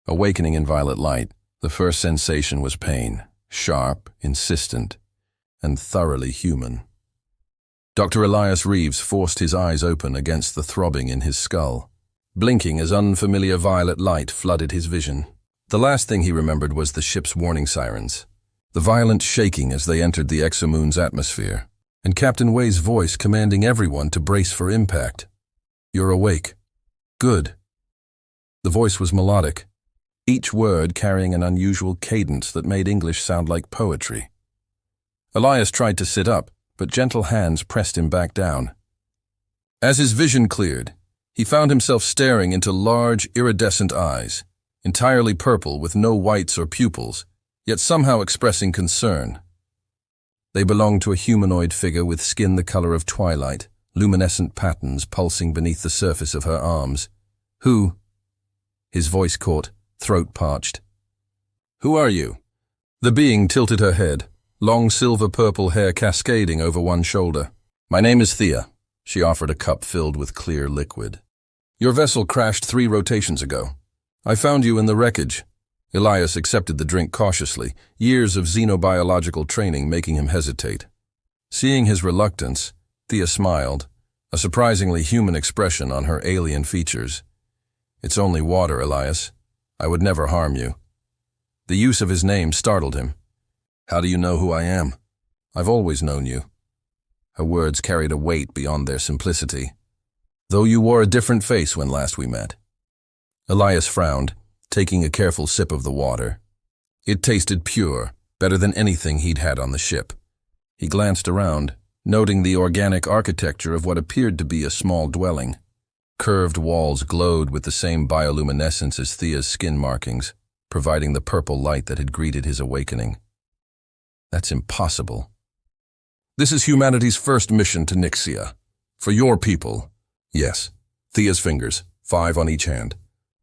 Awakening in violet light, the first sensation was pain, sharp, insistent, and thoroughly human. Dr. Elias Reeves forced his eyes open against the throbbing in his skull, blinking as unfamiliar violet light flooded his vision. The last thing he remembered was the ship's warning sirens, the violent shaking as they entered the exomoon's atmosphere, and Captain Way's voice commanding everyone to brace for impact. "You're awake. Good." The voice was melodic, each word carrying an unusual cadence that made English sound like poetry. Elias tried to sit up, but gentle hands pressed him back down. As his vision cleared, he found himself staring into large, iridescent eyes, entirely purple with no whites or pupils, yet somehow expressing concern. They belonged to a humanoid figure with skin the color of twilight, luminescent patterns pulsing beneath the surface of her arms. "Who?" His voice caught, throat parched. "Who are you?" The being tilted her head, long silver-purple hair cascading over one shoulder. "My name is Thea." She offered a cup filled with clear liquid. "Your vessel crashed 3 rotations ago. I found you in the wreckage." Elias accepted the drink cautiously, years of xenobiological training making him hesitate. Seeing his reluctance, Thea smiled, a surprisingly human expression on her alien features. "It's only water, Elias. I would never harm you." The use of his name startled him. "How do you know who I am?" "I've always known you." Her words carried a weight beyond their simplicity. "Though you wore a different face when last we met." Elias frowned, taking a careful sip of the water. It tasted pure, better than anything he'd had on the ship. He glanced around, noting the organic architecture of what appeared to be a small dwelling. Curved walls glowed with the same bioluminescence as Thea's skin markings, providing the purple light that had greeted his awakening. "That's impossible." "This is humanity's first mission to Nixia. For your people." "Yes." Thea's fingers, 5 on each hand.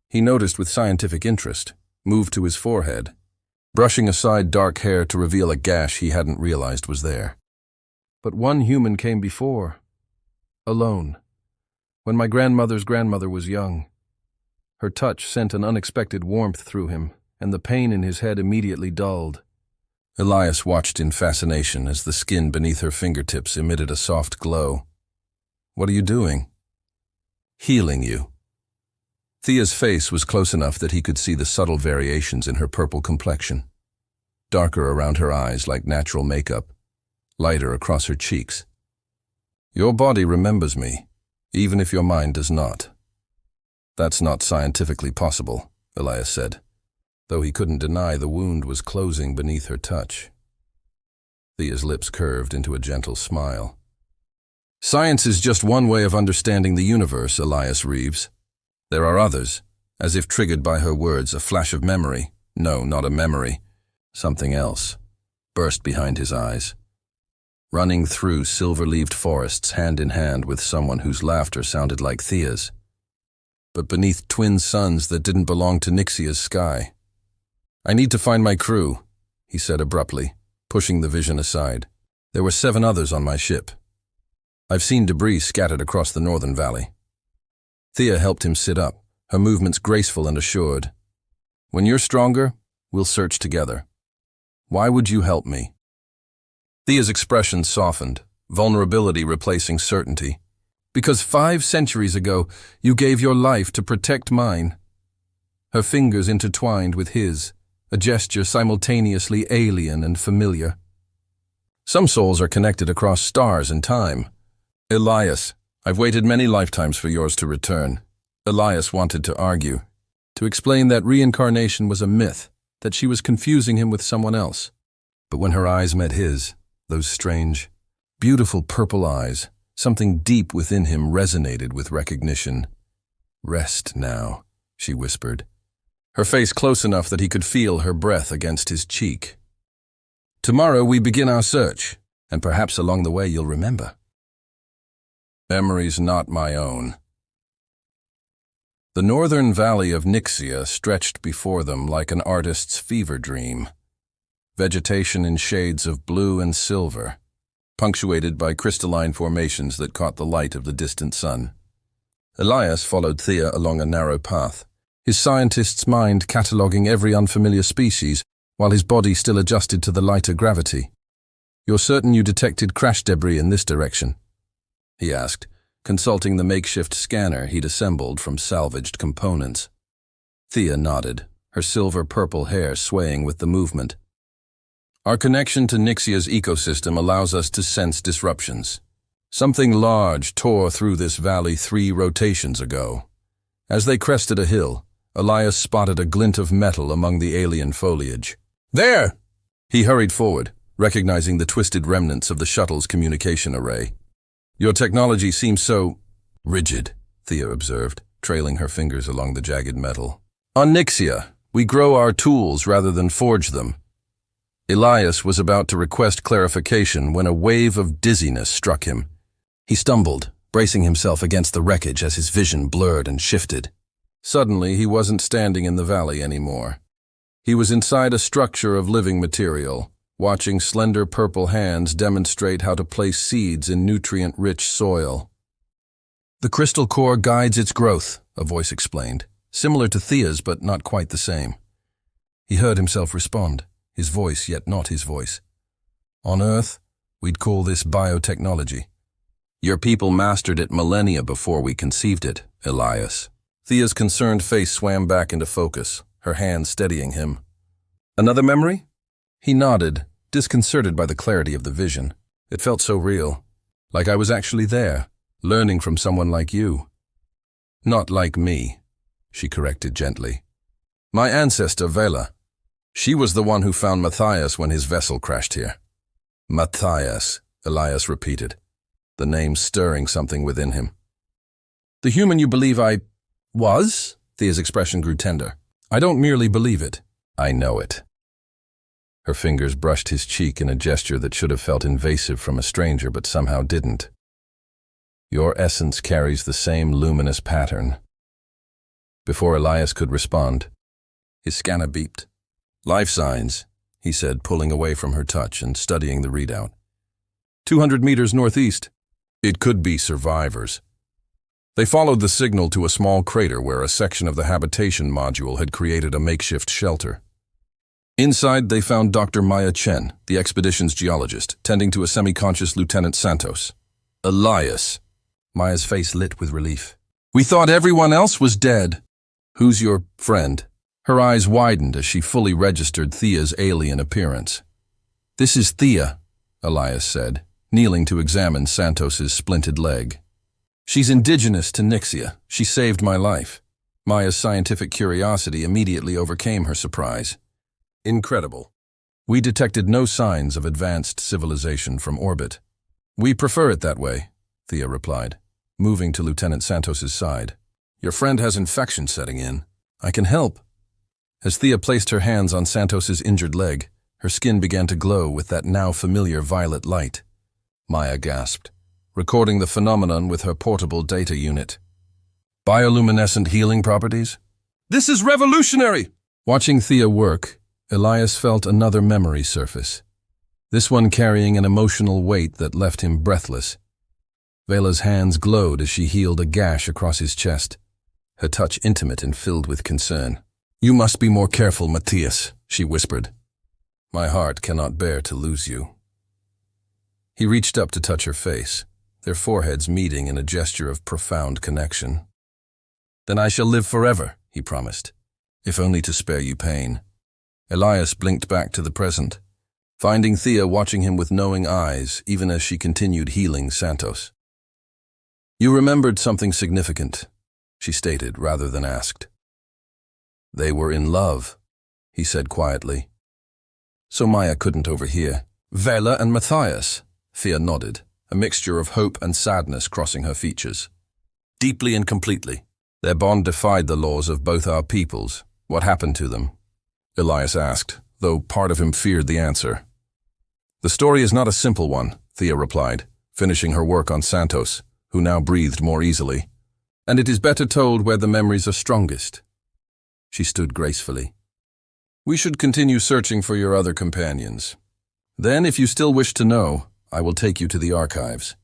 He noticed with scientific interest, moved to his forehead, brushing aside dark hair to reveal a gash he hadn't realized was there. "But one human came before. Alone. When my grandmother's grandmother was young." Her touch sent an unexpected warmth through him, and the pain in his head immediately dulled. Elias watched in fascination as the skin beneath her fingertips emitted a soft glow. "What are you doing?" "Healing you." Thea's face was close enough that he could see the subtle variations in her purple complexion. Darker around her eyes like natural makeup, lighter across her cheeks. "Your body remembers me, even if your mind does not." "That's not scientifically possible," Elias said, though he couldn't deny the wound was closing beneath her touch. Thea's lips curved into a gentle smile. "Science is just one way of understanding the universe, Elias Reeves. There are others," as if triggered by her words, a flash of memory. No, not a memory. Something else burst behind his eyes. Running through silver-leaved forests hand in hand with someone whose laughter sounded like Thea's, but beneath twin suns that didn't belong to Nixia's sky. "I need to find my crew," he said abruptly, pushing the vision aside. "There were 7 others on my ship. I've seen debris scattered across the northern valley." Thea helped him sit up, her movements graceful and assured. "When you're stronger, we'll search together. Why would you help me?" Thea's expression softened, vulnerability replacing certainty. "Because 5 centuries ago, you gave your life to protect mine." Her fingers intertwined with his, a gesture simultaneously alien and familiar. "Some souls are connected across stars and time. Elias, I've waited many lifetimes for yours to return." Elias wanted to argue, to explain that reincarnation was a myth, that she was confusing him with someone else. But when her eyes met his, those strange, beautiful purple eyes, something deep within him resonated with recognition. "Rest now," she whispered, her face close enough that he could feel her breath against his cheek. "Tomorrow we begin our search, and perhaps along the way you'll remember." Memories not my own. The northern valley of Nixia stretched before them like an artist's fever dream. Vegetation in shades of blue and silver, punctuated by crystalline formations that caught the light of the distant sun. Elias followed Thea along a narrow path, his scientist's mind cataloguing every unfamiliar species while his body still adjusted to the lighter gravity. "You're certain you detected crash debris in this direction?" he asked, consulting the makeshift scanner he'd assembled from salvaged components. Thea nodded, her silver-purple hair swaying with the movement. "Our connection to Nixia's ecosystem allows us to sense disruptions. Something large tore through this valley 3 rotations ago. As they crested a hill, Elias spotted a glint of metal among the alien foliage. There! He hurried forward, recognizing the twisted remnants of the shuttle's communication array. "Your technology seems so rigid," Thea observed, trailing her fingers along the jagged metal. "On Nixia, we grow our tools rather than forge them." Elias was about to request clarification when a wave of dizziness struck him. He stumbled, bracing himself against the wreckage as his vision blurred and shifted. Suddenly, he wasn't standing in the valley anymore. He was inside a structure of living material, watching slender purple hands demonstrate how to place seeds in nutrient-rich soil. "The crystal core guides its growth," a voice explained, similar to Thea's but not quite the same. He heard himself respond, his voice yet not his voice. "On Earth, we'd call this biotechnology. Your people mastered it millennia before we conceived it, Elias." Thea's concerned face swam back into focus, her hand steadying him. "Another memory?" He nodded, disconcerted by the clarity of the vision. It felt so real, like I was actually there, learning from someone like you. "Not like me," she corrected gently. "My ancestor, Vela. She was the one who found Matthias when his vessel crashed here." "Matthias," Elias repeated, the name stirring something within him. "The human you believe I was?" Thea's expression grew tender. "I don't merely believe it. I know it." Her fingers brushed his cheek in a gesture that should have felt invasive from a stranger but somehow didn't. "Your essence carries the same luminous pattern." Before Elias could respond, his scanner beeped. "Life signs," he said, pulling away from her touch and studying the readout. 200 meters northeast. It could be survivors." They followed the signal to a small crater where a section of the habitation module had created a makeshift shelter. Inside, they found Dr. Maya Chen, the expedition's geologist, tending to a semi-conscious Lieutenant Santos. "Elias." Maya's face lit with relief. "We thought everyone else was dead." "Who's your friend?" Her eyes widened as she fully registered Thea's alien appearance. "This is Thea," Elias said, kneeling to examine Santos's splinted leg. "She's indigenous to Nixia. She saved my life." Maya's scientific curiosity immediately overcame her surprise. "Incredible. We detected no signs of advanced civilization from orbit." "We prefer it that way," Thea replied, moving to Lieutenant Santos's side. "Your friend has infection setting in. I can help." As Thea placed her hands on Santos's injured leg, her skin began to glow with that now familiar violet light. Maya gasped, recording the phenomenon with her portable data unit. "Bioluminescent healing properties? This is revolutionary!" Watching Thea work, Elias felt another memory surface, this one carrying an emotional weight that left him breathless. Vela's hands glowed as she healed a gash across his chest, her touch intimate and filled with concern. "You must be more careful, Matthias," she whispered. "My heart cannot bear to lose you." He reached up to touch her face, their foreheads meeting in a gesture of profound connection. "Then I shall live forever," he promised, "if only to spare you pain." Elias blinked back to the present, finding Thea watching him with knowing eyes even as she continued healing Santos. "You remembered something significant," she stated rather than asked. "They were in love," he said quietly. So Maya couldn't overhear. "Vela and Matthias," Thea nodded, a mixture of hope and sadness crossing her features. "Deeply and completely. Their bond defied the laws of both our peoples. What happened to them?" Elias asked, though part of him feared the answer. "The story is not a simple one," Thea replied, finishing her work on Santos, who now breathed more easily. "And it is better told where the memories are strongest." She stood gracefully. "We should continue searching for your other companions. Then, if you still wish to know, I will take you to the archives."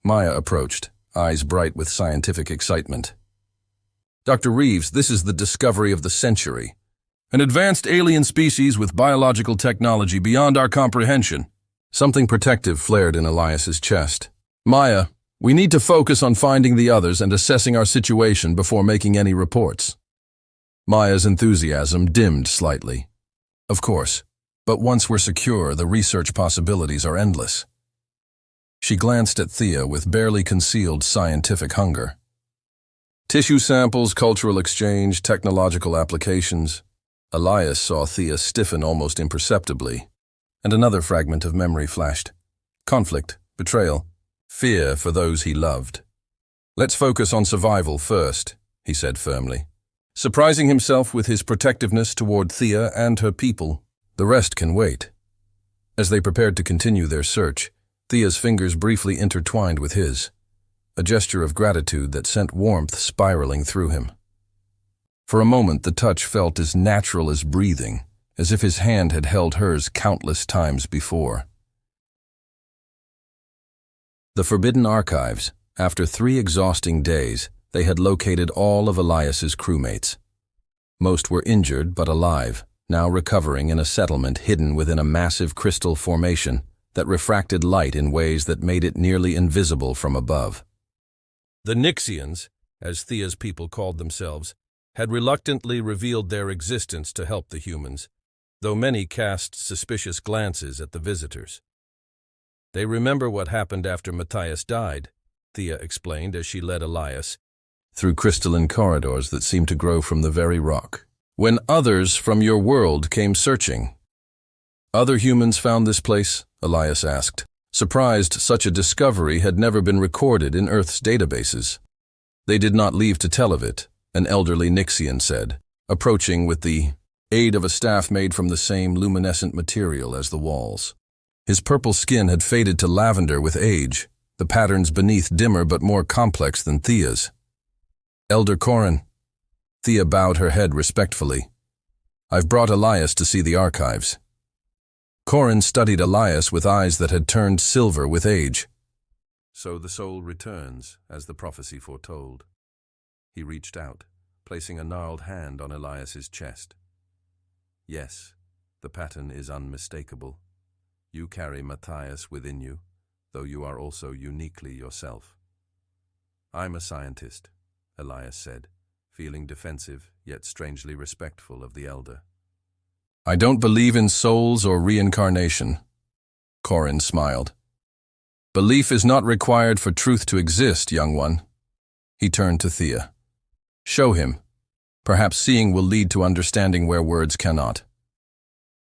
Maya approached, eyes bright with scientific excitement. Dr. Reeves, this is the discovery of the century. An advanced alien species with biological technology beyond our comprehension. Something protective flared in Elias's chest. Maya, we need to focus on finding the others and assessing our situation before making any reports. Maya's enthusiasm dimmed slightly. Of course, but once we're secure, the research possibilities are endless. She glanced at Thea with barely concealed scientific hunger. Tissue samples, cultural exchange, technological applications. Elias saw Thea stiffen almost imperceptibly, and another fragment of memory flashed. Conflict, betrayal, fear for those he loved. Let's focus on survival first, he said firmly, surprising himself with his protectiveness toward Thea and her people. The rest can wait. As they prepared to continue their search, Thea's fingers briefly intertwined with his, a gesture of gratitude that sent warmth spiraling through him. For a moment, the touch felt as natural as breathing, as if his hand had held hers countless times before. The Forbidden Archives. After 3 exhausting days, they had located all of Elias's crewmates. Most were injured but alive, now recovering in a settlement hidden within a massive crystal formation that refracted light in ways that made it nearly invisible from above. The Nixians, as Thea's people called themselves, had reluctantly revealed their existence to help the humans, though many cast suspicious glances at the visitors. They remember what happened after Matthias died, Thea explained as she led Elias through crystalline corridors that seemed to grow from the very rock. When others from your world came searching. Other humans found this place? Elias asked, surprised such a discovery had never been recorded in Earth's databases. They did not leave to tell of it, an elderly Nixian said, approaching with the aid of a staff made from the same luminescent material as the walls. His purple skin had faded to lavender with age, the patterns beneath dimmer but more complex than Thea's. Elder Corin. Thea bowed her head respectfully. I've brought Elias to see the archives. Corin studied Elias with eyes that had turned silver with age. So the soul returns, as the prophecy foretold. He reached out, placing a gnarled hand on Elias's chest. Yes, the pattern is unmistakable. You carry Matthias within you, though you are also uniquely yourself. I'm a scientist, Elias said, feeling defensive yet strangely respectful of the elder. I don't believe in souls or reincarnation, Corin smiled. Belief is not required for truth to exist, young one. He turned to Thea. Show him. Perhaps seeing will lead to understanding where words cannot.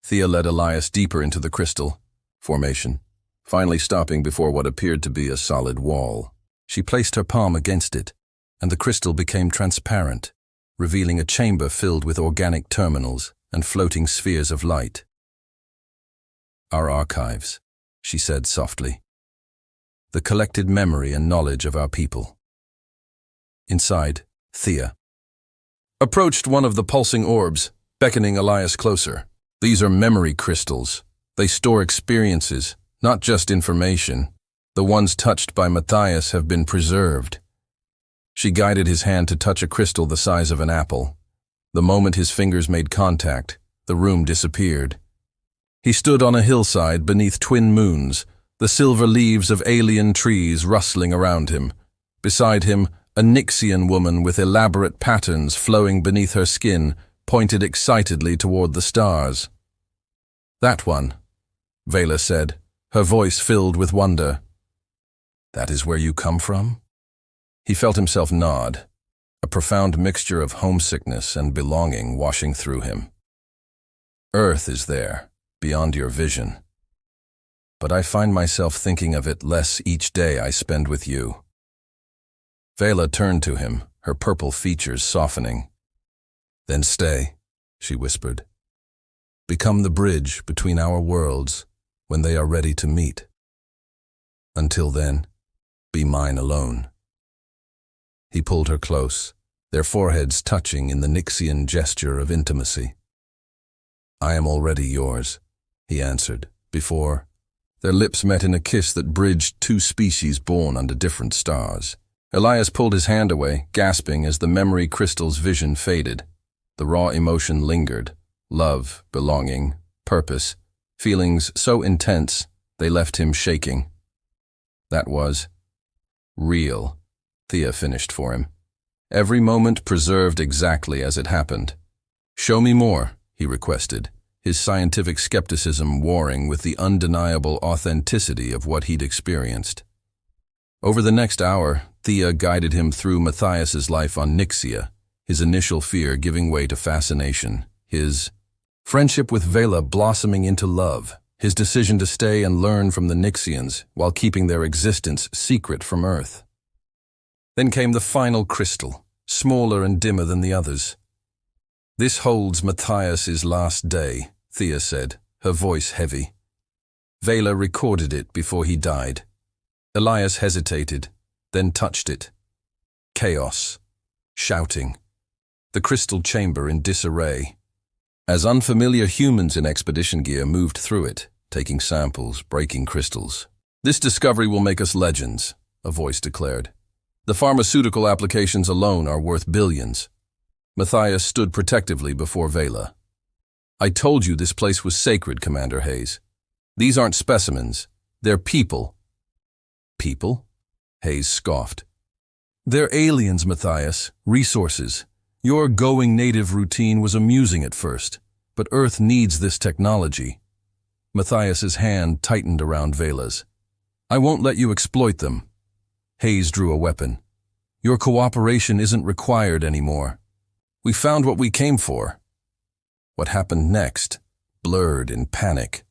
Thea led Elias deeper into the crystal formation, finally stopping before what appeared to be a solid wall. She placed her palm against it, and the crystal became transparent, revealing a chamber filled with organic terminals and floating spheres of light. Our archives, she said softly. The collected memory and knowledge of our people. Inside, Thea approached one of the pulsing orbs, beckoning Elias closer. These are memory crystals. They store experiences, not just information. The ones touched by Matthias have been preserved. She guided his hand to touch a crystal the size of an apple. The moment his fingers made contact, the room disappeared. He stood on a hillside beneath twin moons, the silver leaves of alien trees rustling around him. Beside him, a Nixian woman with elaborate patterns flowing beneath her skin pointed excitedly toward the stars. That one, Vela said, her voice filled with wonder. That is where you come from? He felt himself nod, a profound mixture of homesickness and belonging washing through him. Earth is there, beyond your vision. But I find myself thinking of it less each day I spend with you. Vela turned to him, her purple features softening. Then stay, she whispered. Become the bridge between our worlds when they are ready to meet. Until then, be mine alone. He pulled her close, their foreheads touching in the Nixian gesture of intimacy. I am already yours, he answered, before. Their lips met in a kiss that bridged two species born under different stars. Elias pulled his hand away, gasping as the memory crystal's vision faded. The raw emotion lingered. Love, belonging, purpose, feelings so intense they left him shaking. That was real, Thea finished for him. Every moment preserved exactly as it happened. "Show me more," he requested, his scientific skepticism warring with the undeniable authenticity of what he'd experienced. Over the next hour, Thea guided him through Matthias's life on Nixia, his initial fear giving way to fascination, his friendship with Vela blossoming into love, his decision to stay and learn from the Nixians while keeping their existence secret from Earth. Then came the final crystal, smaller and dimmer than the others. "This holds Matthias's last day," Thea said, her voice heavy. Vela recorded it before he died. Elias hesitated, then touched it. Chaos. Shouting. The crystal chamber in disarray. As unfamiliar humans in expedition gear moved through it, taking samples, breaking crystals. "This discovery will make us legends," a voice declared. "The pharmaceutical applications alone are worth billions." Matthias stood protectively before Vela. "I told you this place was sacred, Commander Hayes. These aren't specimens. They're people." "People?" Hayes scoffed. "They're aliens, Matthias. Resources. Your going native routine was amusing at first, but Earth needs this technology." Matthias's hand tightened around Vela's. "I won't let you exploit them." Hayes drew a weapon. "Your cooperation isn't required anymore. We found what we came for." What happened next, blurred in panic.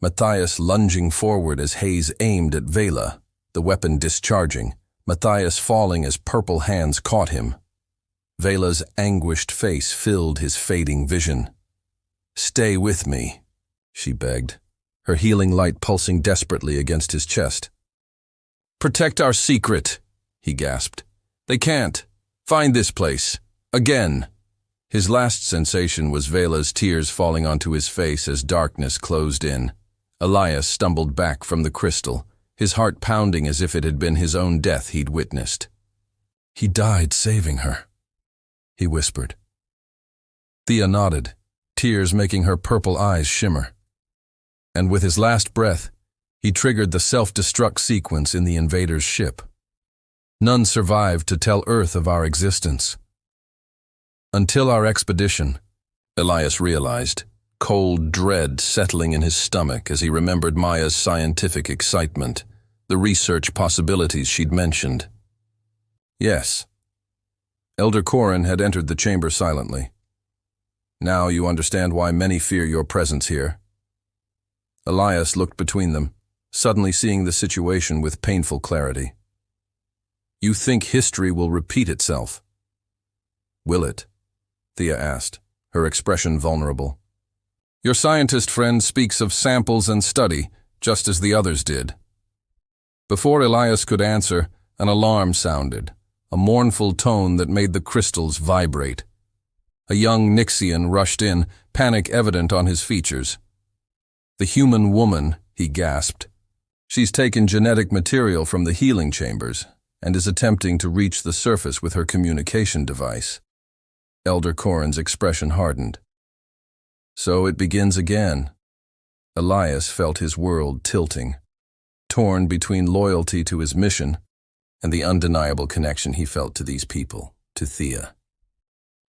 Matthias lunging forward as Hayes aimed at Vela, the weapon discharging, Matthias falling as purple hands caught him. Vela's anguished face filled his fading vision. "Stay with me," she begged, her healing light pulsing desperately against his chest. "Protect our secret," he gasped. "They can't. Find this place. Again." His last sensation was Vela's tears falling onto his face as darkness closed in. Elias stumbled back from the crystal, his heart pounding as if it had been his own death he'd witnessed. "He died saving her," he whispered. Thea nodded, tears making her purple eyes shimmer. And with his last breath, he triggered the self-destruct sequence in the invaders' ship. None survived to tell Earth of our existence. Until our expedition, Elias realized, cold dread settling in his stomach as he remembered Maya's scientific excitement, the research possibilities she'd mentioned. "Yes." Elder Corrin had entered the chamber silently. "Now you understand why many fear your presence here." Elias looked between them, suddenly seeing the situation with painful clarity. "You think history will repeat itself?" "Will it?" Thea asked, her expression vulnerable. "Your scientist friend speaks of samples and study, just as the others did." Before Elias could answer, an alarm sounded, a mournful tone that made the crystals vibrate. A young Nixian rushed in, panic evident on his features. "The human woman," he gasped. "She's taken genetic material from the healing chambers and is attempting to reach the surface with her communication device." Elder Corrin's expression hardened. So it begins again. Elias felt his world tilting, torn between loyalty to his mission and the undeniable connection he felt to these people, to Thea.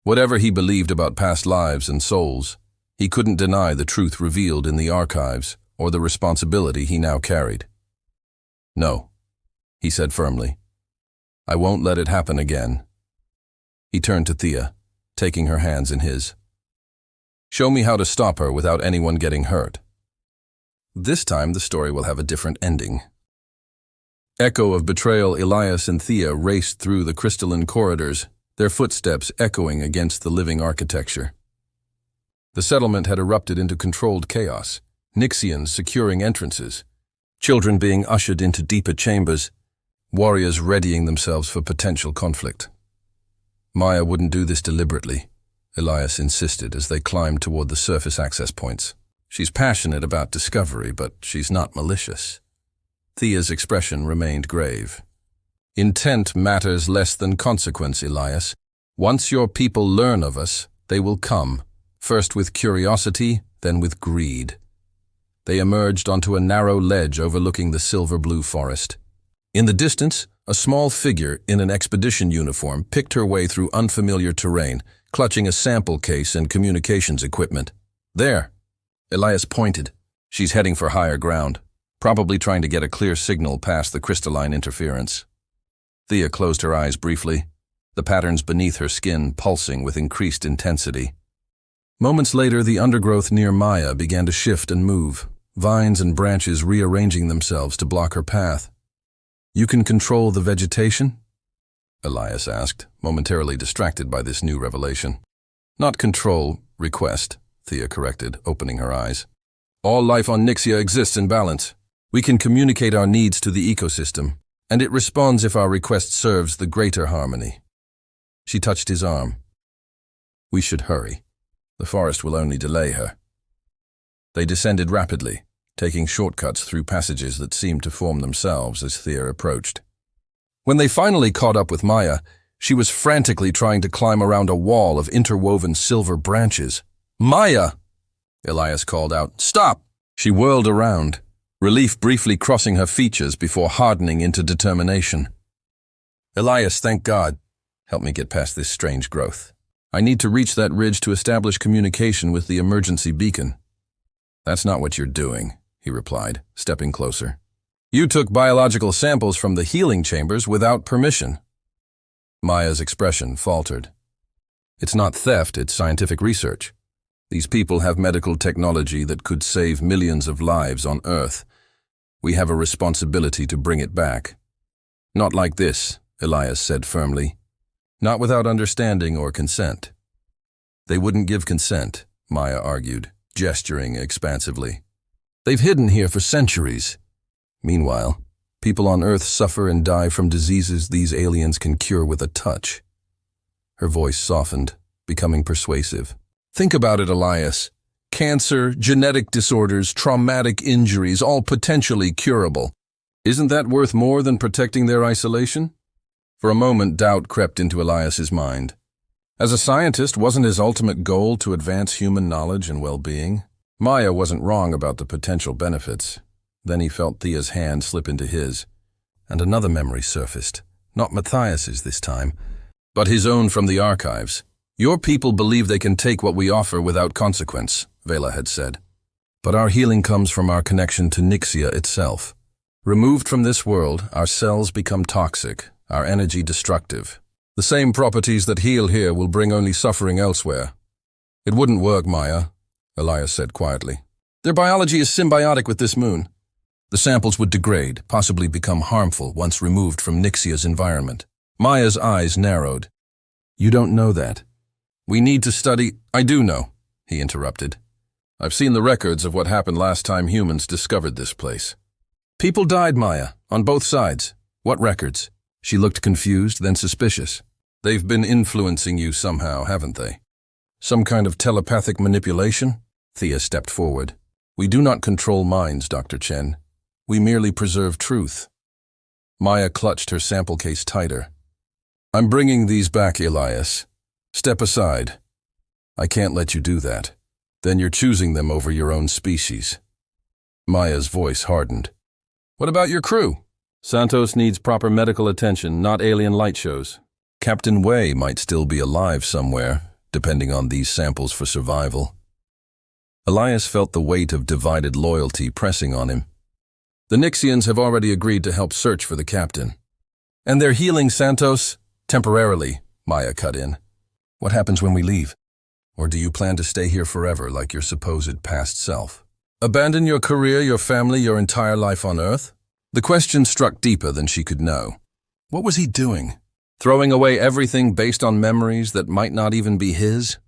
Whatever he believed about past lives and souls, he couldn't deny the truth revealed in the archives or the responsibility he now carried. "No," he said firmly. "I won't let it happen again." He turned to Thea, taking her hands in his. "Show me how to stop her without anyone getting hurt." This time the story will have a different ending. Echo of betrayal, Elias and Thea raced through the crystalline corridors, their footsteps echoing against the living architecture. The settlement had erupted into controlled chaos, Nixians securing entrances, children being ushered into deeper chambers, warriors readying themselves for potential conflict. Maya wouldn't do this deliberately, Elias insisted as they climbed toward the surface access points. "She's passionate about discovery, but she's not malicious." Thea's expression remained grave. Intent matters less than consequence, Elias. Once your people learn of us, they will come, first with curiosity, then with greed. They emerged onto a narrow ledge overlooking the silver-blue forest. In the distance, a small figure in an expedition uniform picked her way through unfamiliar terrain, clutching a sample case and communications equipment. There, Elias pointed. She's heading for higher ground, probably trying to get a clear signal past the crystalline interference. Thea closed her eyes briefly, the patterns beneath her skin pulsing with increased intensity. Moments later, the undergrowth near Maya began to shift and move, vines and branches rearranging themselves to block her path. "You can control the vegetation?" Elias asked, momentarily distracted by this new revelation. "Not control, request," Thea corrected, opening her eyes. "All life on Nixia exists in balance. We can communicate our needs to the ecosystem, and it responds if our request serves the greater harmony." She touched his arm. "We should hurry. The forest will only delay her." They descended rapidly, taking shortcuts through passages that seemed to form themselves as Thea approached. When they finally caught up with Maya, she was frantically trying to climb around a wall of interwoven silver branches. "Maya!" Elias called out. "Stop!" She whirled around, relief briefly crossing her features before hardening into determination. "Elias, thank God. Help me get past this strange growth. I need to reach that ridge to establish communication with the emergency beacon." "That's not what you're doing," he replied, stepping closer. "You took biological samples from the healing chambers without permission." Maya's expression faltered. "It's not theft, it's scientific research. These people have medical technology that could save millions of lives on Earth. We have a responsibility to bring it back." "Not like this," Elias said firmly. "Not without understanding or consent." "They wouldn't give consent," Maya argued, gesturing expansively. "They've hidden here for centuries. Meanwhile, people on Earth suffer and die from diseases these aliens can cure with a touch." Her voice softened, becoming persuasive. "Think about it, Elias. Cancer, genetic disorders, traumatic injuries, all potentially curable. Isn't that worth more than protecting their isolation?" For a moment, doubt crept into Elias's mind. As a scientist, wasn't his ultimate goal to advance human knowledge and well-being? Maya wasn't wrong about the potential benefits. Then he felt Thea's hand slip into his, and another memory surfaced. Not Matthias's this time, but his own from the archives. "Your people believe they can take what we offer without consequence," Vela had said. "But our healing comes from our connection to Nixia itself. Removed from this world, our cells become toxic, our energy destructive. The same properties that heal here will bring only suffering elsewhere." "It wouldn't work, Maya," Elias said quietly. "Their biology is symbiotic with this moon. The samples would degrade, possibly become harmful once removed from Nixia's environment." Maya's eyes narrowed. "You don't know that. We need to study—" "I do know," he interrupted. "I've seen the records of what happened last time humans discovered this place." "People died, Maya, on both sides. What records?" She looked confused, then suspicious. "They've been influencing you somehow, haven't they? Some kind of telepathic manipulation?" Thea stepped forward. "We do not control minds, Dr. Chen. We merely preserve truth." Maya clutched her sample case tighter. "I'm bringing these back, Elias. Step aside. I can't let you do that. Then you're choosing them over your own species." Maya's voice hardened. "What about your crew?" "Santos needs proper medical attention, not alien light shows. Captain Wei might still be alive somewhere, depending on these samples for survival." Elias felt the weight of divided loyalty pressing on him. "The Nixians have already agreed to help search for the captain. And they're healing Santos temporarily," Maya cut in. "What happens when we leave? Or do you plan to stay here forever like your supposed past self? Abandon your career, your family, your entire life on Earth?" The question struck deeper than she could know. What was he doing? Throwing away everything based on memories that might not even be his?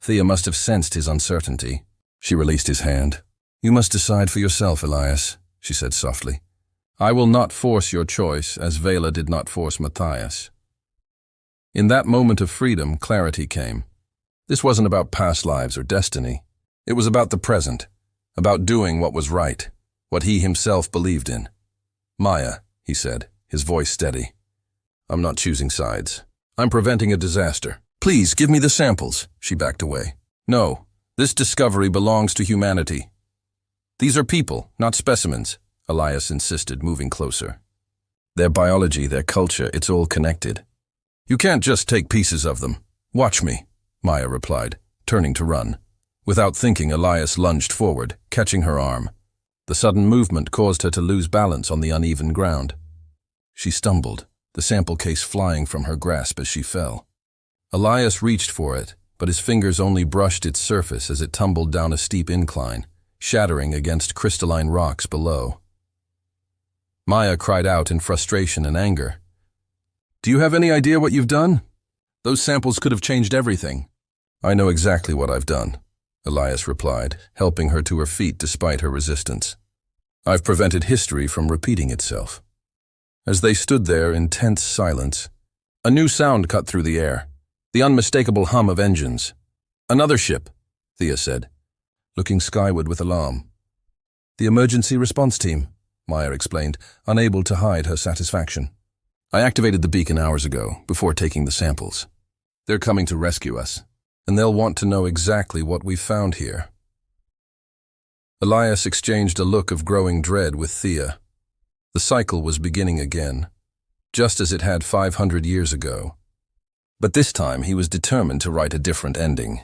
Thea must have sensed his uncertainty. She released his hand. "You must decide for yourself, Elias," she said softly. "I will not force your choice, as Vela did not force Matthias." In that moment of freedom, clarity came. This wasn't about past lives or destiny. It was about the present, about doing what was right, what he himself believed in. "Maya," he said, his voice steady. "I'm not choosing sides. I'm preventing a disaster. Please, give me the samples." She backed away. "No, this discovery belongs to humanity." "These are people, not specimens," Elias insisted, moving closer. "Their biology, their culture, it's all connected. You can't just take pieces of them. Watch me," Maya replied, turning to run. Without thinking, Elias lunged forward, catching her arm. The sudden movement caused her to lose balance on the uneven ground. She stumbled, the sample case flying from her grasp as she fell. Elias reached for it, but his fingers only brushed its surface as it tumbled down a steep incline, shattering against crystalline rocks below. Maya cried out in frustration and anger. "Do you have any idea what you've done? Those samples could have changed everything." "I know exactly what I've done," Elias replied, helping her to her feet despite her resistance. "I've prevented history from repeating itself." As they stood there in tense silence, a new sound cut through the air, the unmistakable hum of engines. "Another ship," Thea said, looking skyward with alarm. "The emergency response team," Maya explained, unable to hide her satisfaction. "I activated the beacon hours ago, before taking the samples. They're coming to rescue us, and they'll want to know exactly what we've found here." Elias exchanged a look of growing dread with Thea. The cycle was beginning again, just as it had 500 years ago. But this time he was determined to write a different ending.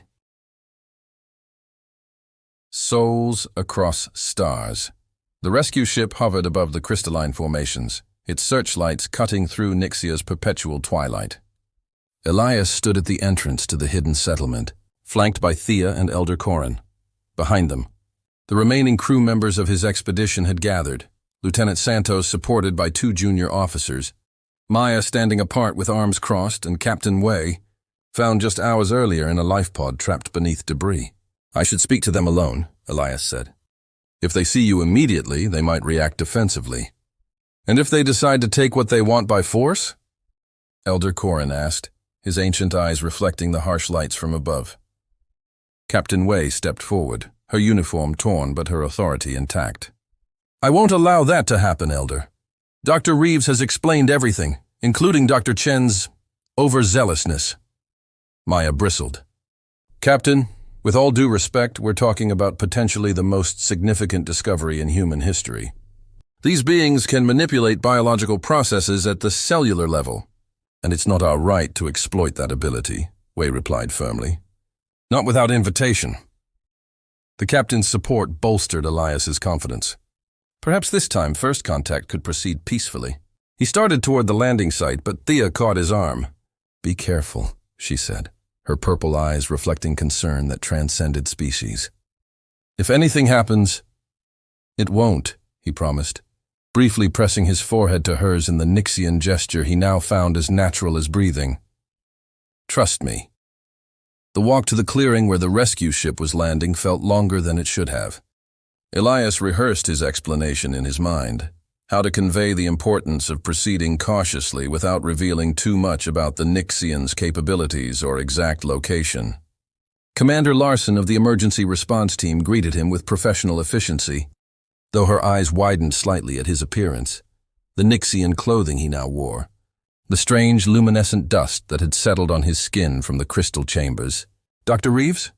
Souls across stars. The rescue ship hovered above the crystalline formations, its searchlights cutting through Nixia's perpetual twilight. Elias stood at the entrance to the hidden settlement, flanked by Thea and Elder Corin. Behind them, the remaining crew members of his expedition had gathered, Lieutenant Santos supported by 2 junior officers, Maya standing apart with arms crossed, and Captain Wei, found just hours earlier in a life pod trapped beneath debris. "I should speak to them alone," Elias said. "If they see you immediately, they might react defensively." "And if they decide to take what they want by force?" Elder Corin asked, his ancient eyes reflecting the harsh lights from above. Captain Wei stepped forward, her uniform torn but her authority intact. "I won't allow that to happen, Elder. Dr. Reeves has explained everything, including Dr. Chen's overzealousness." Maya bristled. "Captain, with all due respect, we're talking about potentially the most significant discovery in human history. These beings can manipulate biological processes at the cellular level, and it's not our right to exploit that ability," Wei replied firmly. "Not without invitation." The captain's support bolstered Elias's confidence. Perhaps this time first contact could proceed peacefully. He started toward the landing site, but Thea caught his arm. "Be careful," she said, her purple eyes reflecting concern that transcended species. "If anything happens—" "It won't," he promised, briefly pressing his forehead to hers in the Nixian gesture he now found as natural as breathing. "Trust me." The walk to the clearing where the rescue ship was landing felt longer than it should have. Elias rehearsed his explanation in his mind, how to convey the importance of proceeding cautiously without revealing too much about the Nixians' capabilities or exact location. Commander Larson of the emergency response team greeted him with professional efficiency, though her eyes widened slightly at his appearance, the Nixian clothing he now wore, the strange luminescent dust that had settled on his skin from the crystal chambers. "Dr. Reeves?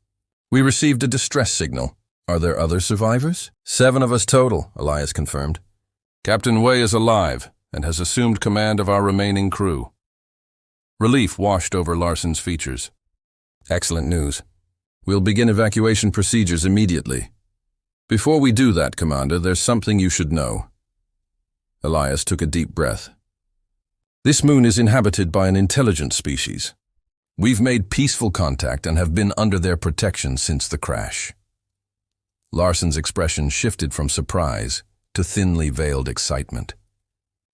We received a distress signal. Are there other survivors?" "7 of us total," Elias confirmed. "Captain Wei is alive and has assumed command of our remaining crew." Relief washed over Larson's features. "Excellent news. We'll begin evacuation procedures immediately. Before we do that, Commander, there's something you should know." Elias took a deep breath. "This moon is inhabited by an intelligent species. We've made peaceful contact and have been under their protection since the crash." Larson's expression shifted from surprise to thinly veiled excitement.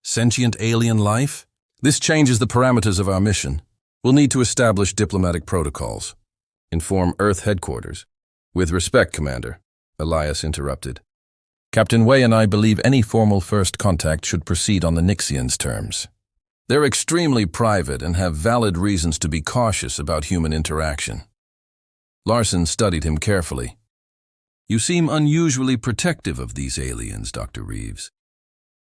"Sentient alien life? This changes the parameters of our mission. We'll need to establish diplomatic protocols. Inform Earth headquarters." "With respect, Commander," Elias interrupted. "Captain Wei and I believe any formal first contact should proceed on the Nixians' terms. They're extremely private and have valid reasons to be cautious about human interaction." Larson studied him carefully. "You seem unusually protective of these aliens, Dr. Reeves."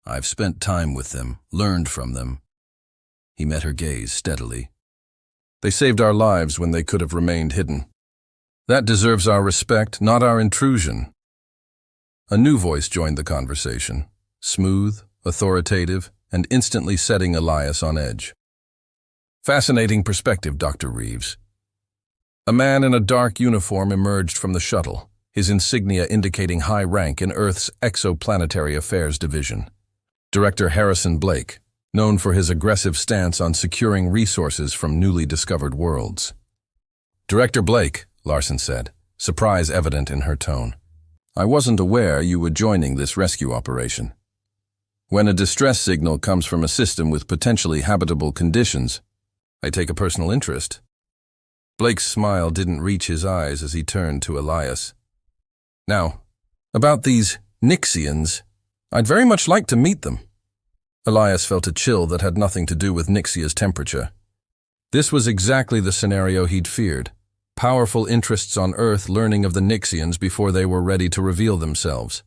I've spent time with them, learned from them. He met her gaze steadily. They saved our lives when they could have remained hidden. That deserves our respect, not our intrusion. A new voice joined the conversation, smooth, authoritative, and instantly setting Elias on edge. Fascinating perspective, Dr. Reeves. A man in a dark uniform emerged from the shuttle, his insignia indicating high rank in Earth's Exoplanetary Affairs Division. Director Harrison Blake, known for his aggressive stance on securing resources from newly discovered worlds. Director Blake, Larson said, surprise evident in her tone. I wasn't aware you were joining this rescue operation. When a distress signal comes from a system with potentially habitable conditions, I take a personal interest. Blake's smile didn't reach his eyes as he turned to Elias. Now, about these Nixians, I'd very much like to meet them. Elias felt a chill that had nothing to do with Nixia's temperature. This was exactly the scenario he'd feared. Powerful interests on Earth learning of the Nixians before they were ready to reveal themselves.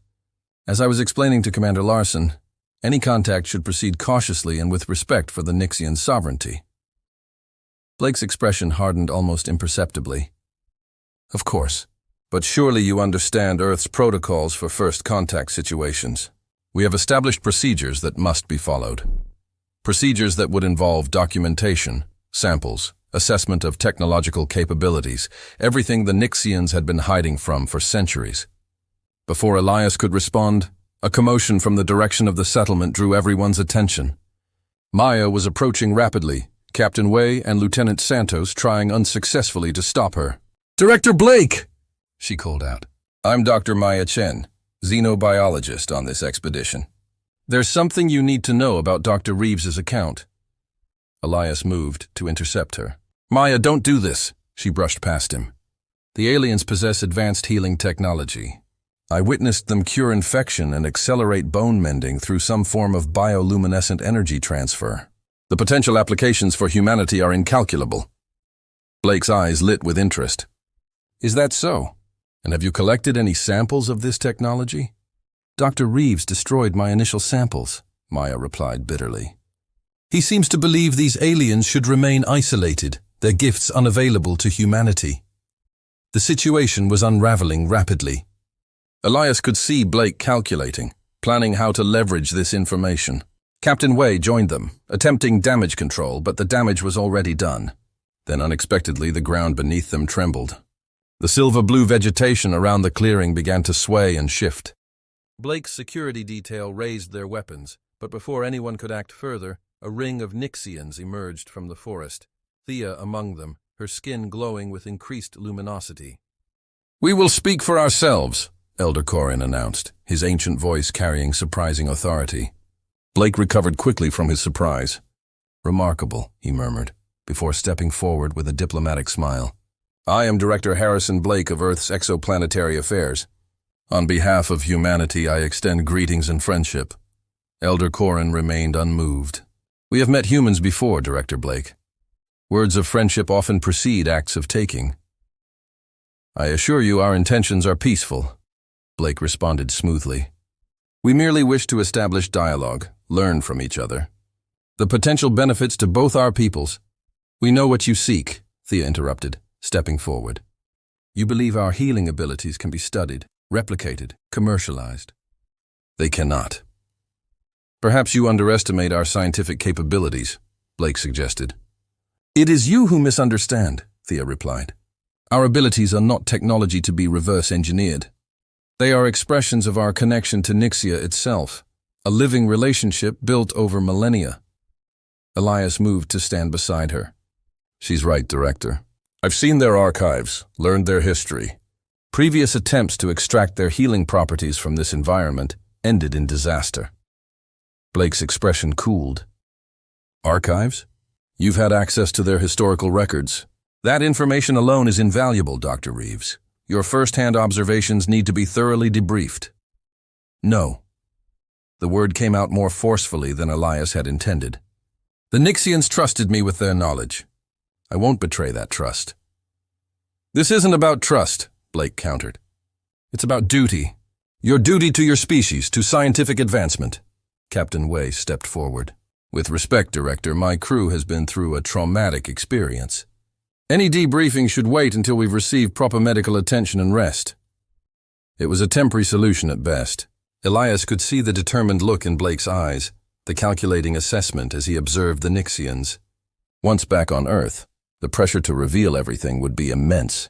As I was explaining to Commander Larson, any contact should proceed cautiously and with respect for the Nixian sovereignty. Blake's expression hardened almost imperceptibly. Of course, but surely you understand Earth's protocols for first contact situations. We have established procedures that must be followed. Procedures that would involve documentation, samples, assessment of technological capabilities, everything the Nixians had been hiding from for centuries. Before Elias could respond, a commotion from the direction of the settlement drew everyone's attention. Maya was approaching rapidly, Captain Wei and Lieutenant Santos trying unsuccessfully to stop her. "Director Blake!" she called out. "I'm Dr. Maya Chen, xenobiologist on this expedition. There's something you need to know about Dr. Reeves's account." Elias moved to intercept her. "Maya, don't do this," she brushed past him. "The aliens possess advanced healing technology. I witnessed them cure infection and accelerate bone mending through some form of bioluminescent energy transfer. The potential applications for humanity are incalculable." Blake's eyes lit with interest. "Is that so? And have you collected any samples of this technology?" "Dr. Reeves destroyed my initial samples," Maya replied bitterly. "He seems to believe these aliens should remain isolated, their gifts unavailable to humanity." The situation was unraveling rapidly. Elias could see Blake calculating, planning how to leverage this information. Captain Wei joined them, attempting damage control, but the damage was already done. Then unexpectedly the ground beneath them trembled. The silver-blue vegetation around the clearing began to sway and shift. Blake's security detail raised their weapons, but before anyone could act further, a ring of Nixians emerged from the forest, Thea among them, her skin glowing with increased luminosity. "We will speak for ourselves," Elder Corin announced, his ancient voice carrying surprising authority. Blake recovered quickly from his surprise. "Remarkable," he murmured, before stepping forward with a diplomatic smile. "I am Director Harrison Blake of Earth's Exoplanetary Affairs. On behalf of humanity, I extend greetings and friendship." Elder Corin remained unmoved. "We have met humans before, Director Blake. Words of friendship often precede acts of taking." "I assure you our intentions are peaceful," Blake responded smoothly. "We merely wish to establish dialogue, learn from each other. The potential benefits to both our peoples." "We know what you seek," Thea interrupted, stepping forward. "You believe our healing abilities can be studied, replicated, commercialized." "They cannot." "Perhaps you underestimate our scientific capabilities," Blake suggested. "It is you who misunderstand," Thea replied. "Our abilities are not technology to be reverse-engineered. They are expressions of our connection to Nixia itself, a living relationship built over millennia." Elias moved to stand beside her. "She's right, Director. I've seen their archives, learned their history. Previous attempts to extract their healing properties from this environment ended in disaster." Blake's expression cooled. "Archives? You've had access to their historical records. That information alone is invaluable, Dr. Reeves. Your first-hand observations need to be thoroughly debriefed." "No." The word came out more forcefully than Elias had intended. "The Nixians trusted me with their knowledge. I won't betray that trust." "This isn't about trust," Blake countered. "It's about duty. Your duty to your species, to scientific advancement. Captain Way stepped forward. With respect, Director, my crew has been through a traumatic experience. Any debriefing should wait until we've received proper medical attention and rest. It was a temporary solution at best. Elias could see the determined look in Blake's eyes, the calculating assessment as he observed the Nixians. Once back on Earth, the pressure to reveal everything would be immense.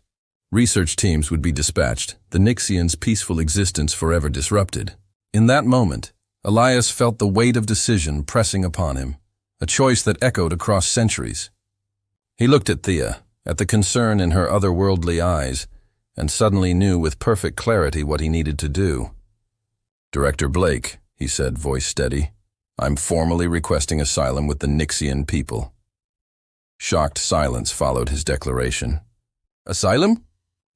Research teams would be dispatched, the Nixians' peaceful existence forever disrupted. In that moment, Elias felt the weight of decision pressing upon him, a choice that echoed across centuries. He looked at Thea, at the concern in her otherworldly eyes, and suddenly knew with perfect clarity what he needed to do. "Director Blake," he said, voice steady, "I'm formally requesting asylum with the Nixian people." Shocked silence followed his declaration. "Asylum?"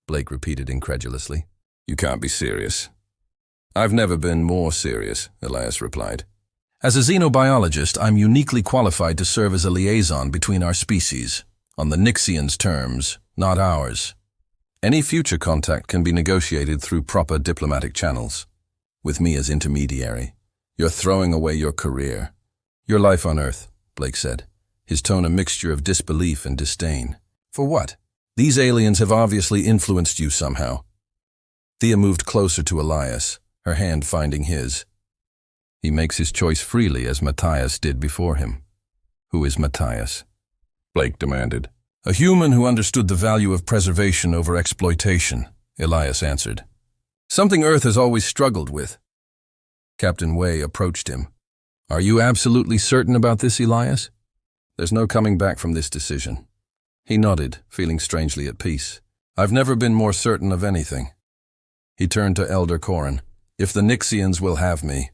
Blake repeated incredulously. "You can't be serious." "I've never been more serious," Elias replied. "As a xenobiologist, I'm uniquely qualified to serve as a liaison between our species, on the Nixians' terms, not ours. Any future contact can be negotiated through proper diplomatic channels, with me as intermediary. You're throwing away your career. Your life on Earth," Blake said, his tone a mixture of disbelief and disdain. "For what? These aliens have obviously influenced you somehow." Thea moved closer to Elias, her hand finding his. "He makes his choice freely, as Matthias did before him." "Who is Matthias?" Blake demanded. "A human who understood the value of preservation over exploitation," Elias answered. "Something Earth has always struggled with." Captain Way approached him. "Are you absolutely certain about this, Elias? There's no coming back from this decision." He nodded, feeling strangely at peace. "I've never been more certain of anything." He turned to Elder Corin. "If the Nixians will have me,